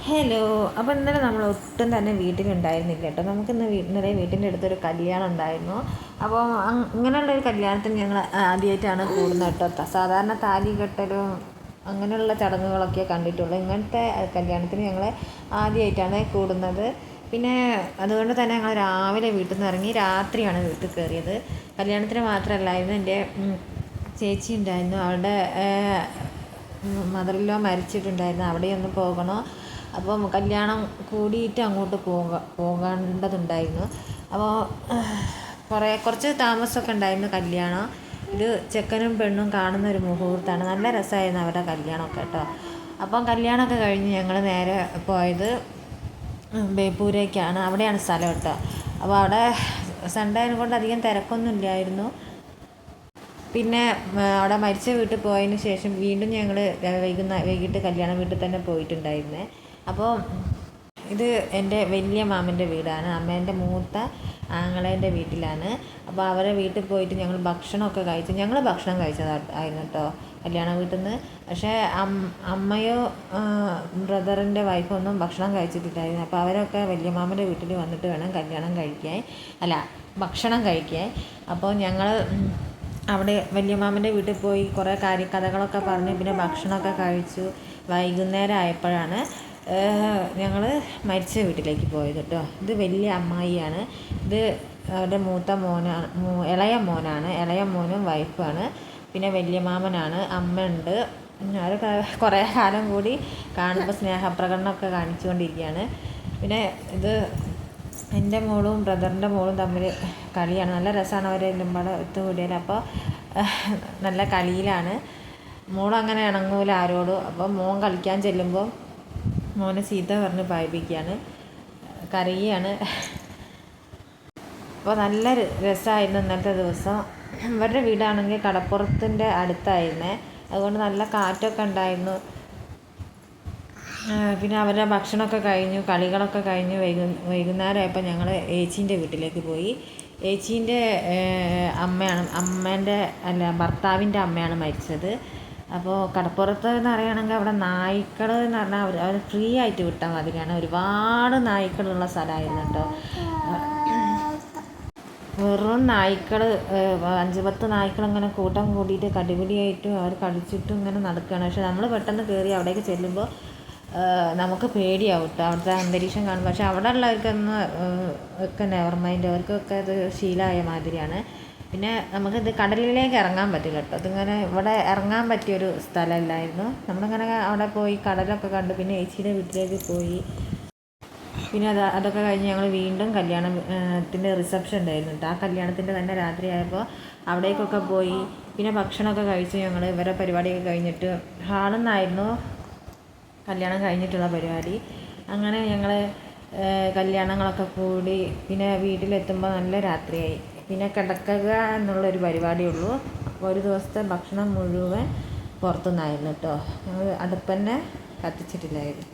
Hello. അപ്പോൾ ഇന്നലെ നമ്മൾ ഒട്ടും തന്നെ വീട്ടിലുണ്ടായിരുന്നില്ല കേട്ടോ. നമുക്കിന്ന് ഇന്നലെ വീട്ടിൻ്റെ അടുത്തൊരു കല്യാണം ഉണ്ടായിരുന്നു. അപ്പോൾ ഇങ്ങനെയുള്ളൊരു കല്യാണത്തിന് ഞങ്ങൾ ആദ്യമായിട്ടാണ് കൂടുന്നത് കേട്ടോ. സാധാരണ താലി കെട്ടലും അങ്ങനെയുള്ള ചടങ്ങുകളൊക്കെ കണ്ടിട്ടുള്ളൂ. ഇങ്ങനത്തെ കല്യാണത്തിന് ഞങ്ങൾ ആദ്യമായിട്ടാണ് കൂടുന്നത്. പിന്നെ അതുകൊണ്ട് തന്നെ ഞങ്ങൾ രാവിലെ വീട്ടിൽ നിന്ന് ഇറങ്ങി രാത്രിയാണ് വീട്ടിൽ കയറിയത്. കല്യാണത്തിന് മാത്രമല്ലായിരുന്നു, എൻ്റെ ചേച്ചി ഉണ്ടായിരുന്നു, അവളുടെ മദറിലോ മരിച്ചിട്ടുണ്ടായിരുന്നു. അവിടെയൊന്ന് പോകണോ, അപ്പോൾ കല്യാണം കൂടിയിട്ട് അങ്ങോട്ട് പോകേണ്ടതുണ്ടായിരുന്നു. അപ്പോൾ കുറച്ച് താമസമൊക്കെ ഉണ്ടായിരുന്നു കല്യാണം. ഇത് ചെക്കനും പെണ്ണും കാണുന്ന ഒരു മുഹൂർത്തമാണ്. നല്ല രസമായിരുന്നു അവരുടെ കല്യാണമൊക്കെ കേട്ടോ. അപ്പം കല്യാണമൊക്കെ കഴിഞ്ഞ് ഞങ്ങൾ നേരെ പോയത് ബേപ്പൂരേക്കാണ്. അവിടെയാണ് സ്ഥലം കേട്ടോ. അപ്പോൾ അവിടെ സൺഡേ കൊണ്ട് അധികം തിരക്കൊന്നും ഇല്ലായിരുന്നു. പിന്നെ അവിടെ മരിച്ച വീട്ടിൽ പോയതിന് ശേഷം വീണ്ടും ഞങ്ങൾ വൈകിട്ട് കല്യാണ വീട്ടിൽ തന്നെ പോയിട്ടുണ്ടായിരുന്നേ. അപ്പോൾ ഇത് എൻ്റെ വലിയ മാമൻ്റെ വീടാണ്, അമ്മേൻ്റെ മൂത്ത ആങ്ങളേൻ്റെ വീട്ടിലാണ്. അപ്പോൾ അവരെ വീട്ടിൽ പോയിട്ട് ഞങ്ങൾ ഭക്ഷണമൊക്കെ കഴിച്ചു. ഞങ്ങൾ ഭക്ഷണം കഴിച്ചതായിരുന്നു കേട്ടോ കല്യാണ വീട്ടിൽ നിന്ന്. പക്ഷേ അമ്മയോ ബ്രദറിൻ്റെ വൈഫോ ഒന്നും ഭക്ഷണം കഴിച്ചിട്ടില്ലായിരുന്നു. അപ്പോൾ അവരൊക്കെ വലിയ മാമൻ്റെ വീട്ടിൽ വന്നിട്ട് വേണം ഭക്ഷണം കഴിക്കാൻ. അപ്പോൾ ഞങ്ങൾ അവിടെ വലിയ മാമൻ്റെ വീട്ടിൽ പോയി കുറേ കഥകളൊക്കെ പറഞ്ഞ് പിന്നെ ഭക്ഷണമൊക്കെ കഴിച്ചു. വൈകുന്നേരം ആയപ്പോഴാണ് ഞങ്ങൾ മരിച്ച വീട്ടിലേക്ക് പോയത് കേട്ടോ. ഇത് വലിയ അമ്മായിയാണ്. ഇത് അവരുടെ മൂത്ത മോനാണ്, ഇളയ മോനും വൈഫാണ്. പിന്നെ വലിയ മാമനാണ്, അമ്മ ഉണ്ട്. അവർ കുറേ കാലം കൂടി കാണുമ്പോൾ സ്നേഹപ്രകടനമൊക്കെ കാണിച്ചുകൊണ്ടിരിക്കുകയാണ്. പിന്നെ ഇത് എൻ്റെ മോളും ബ്രദറിൻ്റെ മോളും തമ്മിൽ കളിയാണ്. നല്ല രസമാണ് അവരെല്ലാം പാടെ ഒത്തുകൂടിയാൽ. അപ്പോൾ നല്ല കളിയിലാണ്. മോളങ്ങനെ ഇണങ്ങൂല ആരോടും. അപ്പോൾ മോൻ കളിക്കാൻ ചെല്ലുമ്പോൾ മോനെ ചീത്ത പറഞ്ഞ് പായിപ്പിക്കുകയാണ്, കരയുകയാണ്. അപ്പോൾ നല്ല രസമായിരുന്നു ഇന്നത്തെ ദിവസം. ഇവരുടെ വീടാണെങ്കിൽ കടപ്പുറത്തിൻ്റെ അടുത്തായിരുന്നേ, അതുകൊണ്ട് നല്ല കാറ്റൊക്കെ ഉണ്ടായിരുന്നു. പിന്നെ അവരുടെ ഭക്ഷണമൊക്കെ കഴിഞ്ഞു, കളികളൊക്കെ കഴിഞ്ഞു. വൈകുന്നേരമായപ്പോൾ ഞങ്ങൾ ഏച്ചീൻ്റെ വീട്ടിലേക്ക് പോയി. ഏച്ചീൻ്റെ ഭർത്താവിൻ്റെ അമ്മയാണ് മരിച്ചത്. അപ്പോൾ കടപ്പുറത്ത് എന്ന് പറയുകയാണെങ്കിൽ അവിടെ നായ്ക്കൾ എന്ന് പറഞ്ഞാൽ അവർ ഫ്രീ ആയിട്ട് വിട്ടാൽ മാതിരിയാണ്. ഒരുപാട് നായ്ക്കളുള്ള സ്ഥലമായിരുന്നു കേട്ടോ. വെറും നായ്ക്കൾ 5-10 നായ്ക്കൾ ഇങ്ങനെ കൂട്ടം കൂടിയിട്ട് കടിപിടിയായിട്ടും അവർ കടിച്ചിട്ടും ഇങ്ങനെ നടക്കുകയാണ്. പക്ഷെ നമ്മൾ പെട്ടെന്ന് കയറി അവിടേക്ക് ചെല്ലുമ്പോൾ നമുക്ക് പേടിയാവും കേട്ടോ, അവിടുത്തെ അന്തരീക്ഷം കാണുമ്പോൾ. പക്ഷെ അവിടെ ഉള്ളവർക്കൊന്നും ഒക്കെ നെവർ മൈൻഡ്, അവർക്കൊക്കെ അത് ശീലമായ മാതിരിയാണ്. പിന്നെ നമുക്കിത് കടലിലേക്ക് ഇറങ്ങാൻ പറ്റില്ല കേട്ടോ. അതിങ്ങനെ ഇവിടെ ഇറങ്ങാൻ പറ്റിയൊരു സ്ഥലമല്ലായിരുന്നു. നമ്മളിങ്ങനെ അവിടെ പോയി കടലൊക്കെ കണ്ട് പിന്നെ ഏച്ചിയുടെ വീട്ടിലേക്ക് പോയി. പിന്നെ അതൊക്കെ കഴിഞ്ഞ് ഞങ്ങൾ വീണ്ടും കല്യാണത്തിൻ്റെ റിസപ്ഷൻ ഉണ്ടായിരുന്നു കേട്ടോ. ആ കല്യാണത്തിൻ്റെ തന്നെ രാത്രിയായപ്പോൾ അവിടേക്കൊക്കെ പോയി. പിന്നെ ഭക്ഷണമൊക്കെ കഴിച്ചു. ഞങ്ങൾ ഇവരെ പരിപാടിയൊക്കെ കഴിഞ്ഞിട്ട് ഹാളിൽ നിന്നായിരുന്നു കല്യാണം കഴിഞ്ഞിട്ടുള്ള പരിപാടി. അങ്ങനെ ഞങ്ങൾ കല്യാണങ്ങളൊക്കെ കൂടി പിന്നെ വീട്ടിലെത്തുമ്പോൾ നല്ല രാത്രിയായി. പിന്നെ കിടക്കുക എന്നുള്ളൊരു പരിപാടിയുള്ളൂ. അപ്പോൾ ഒരു ദിവസത്തെ ഭക്ഷണം മുഴുവൻ പുറത്തുനിന്നായിരുന്നു കേട്ടോ. ഞങ്ങൾ അടുപ്പ് തന്നെ കത്തിച്ചിട്ടില്ലായിരുന്നു.